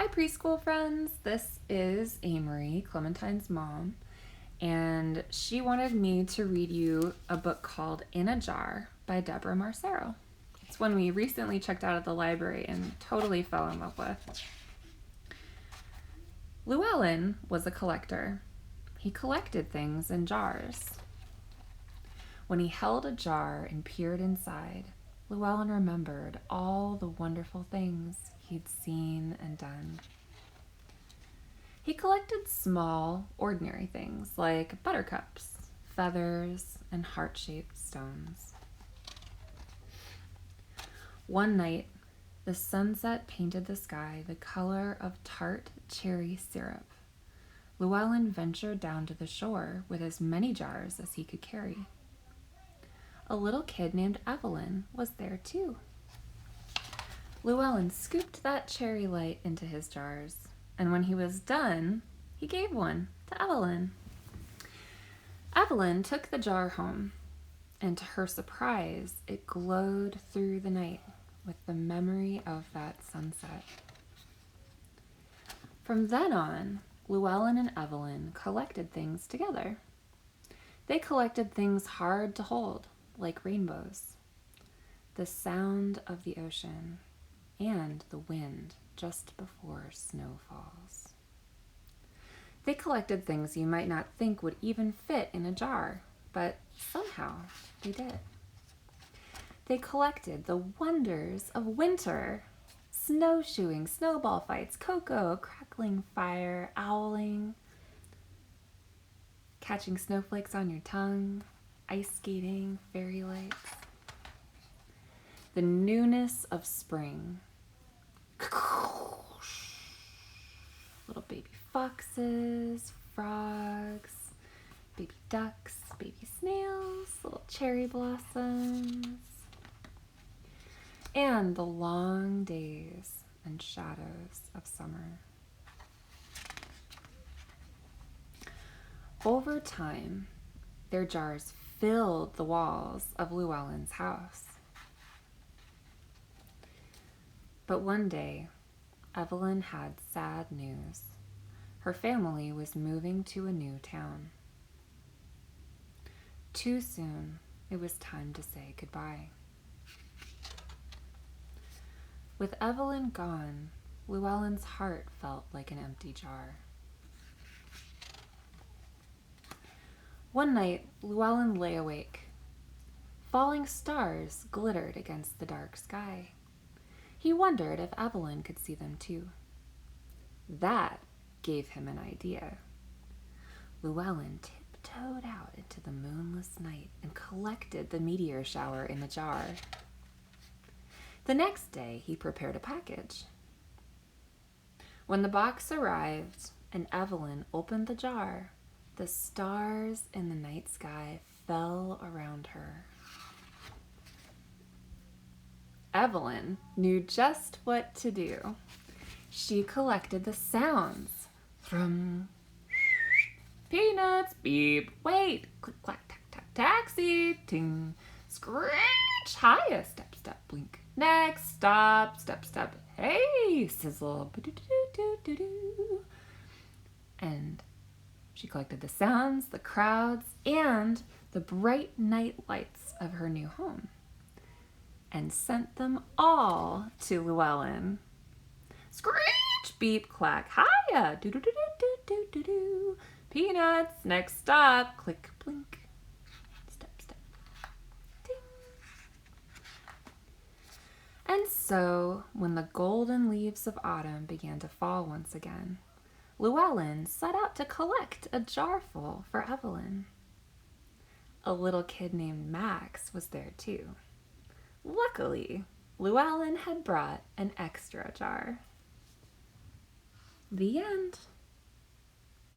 Hi, preschool friends. This is Amory, Clementine's mom, and she wanted me to read you a book called In a Jar by Deborah Marcero. It's one we recently checked out at the library and totally fell in love with. Llewellyn was a collector. He collected things in jars. When he held a jar and peered inside, Llewellyn remembered all the wonderful things he'd seen and done. He collected small, ordinary things like buttercups, feathers, and heart-shaped stones. One night, the sunset painted the sky the color of tart cherry syrup. Llewellyn ventured down to the shore with as many jars as he could carry. A little kid named Evelyn was there too. Llewellyn scooped that cherry light into his jars, and when he was done, he gave one to Evelyn. Evelyn took the jar home, and to her surprise, it glowed through the night with the memory of that sunset. From then on, Llewellyn and Evelyn collected things together. They collected things hard to hold, like rainbows, the sound of the ocean, and the wind just before snow falls. They collected things you might not think would even fit in a jar, but somehow they did. They collected the wonders of winter: snowshoeing, snowball fights, cocoa, crackling fire, owling, catching snowflakes on your tongue, ice skating, fairy lights. The newness of spring. Little baby foxes, frogs, baby ducks, baby snails, little cherry blossoms, and the long days and shadows of summer. Over time, their jars filled the walls of Llewellyn's house. But one day, Evelyn had sad news. Her family was moving to a new town. Too soon, it was time to say goodbye. With Evelyn gone, Llewellyn's heart felt like an empty jar. One night, Llewellyn lay awake. Falling stars glittered against the dark sky. He wondered if Evelyn could see them too. That gave him an idea. Llewellyn tiptoed out into the moonless night and collected the meteor shower in a jar. The next day, he prepared a package. When the box arrived and Evelyn opened the jar, the stars in the night sky fell around her. Evelyn knew just what to do. She collected the sounds from peanuts, beep, wait, click, clack, tack, tack, taxi, ting, screech, hiya, step, step, blink, next, stop, step, step, hey, sizzle, ba-do-do-do-do-do. And she collected the sounds, the crowds, and the bright night lights of her new home, and sent them all to Llewellyn. Screech, beep, clack, hiya, do-do-do-do-do-do-do. Peanuts, next stop, click, blink, step, step, ding. And so, when the golden leaves of autumn began to fall once again, Llewellyn set out to collect a jarful for Evelyn. A little kid named Max was there too. Luckily, Llewellyn had brought an extra jar. The end.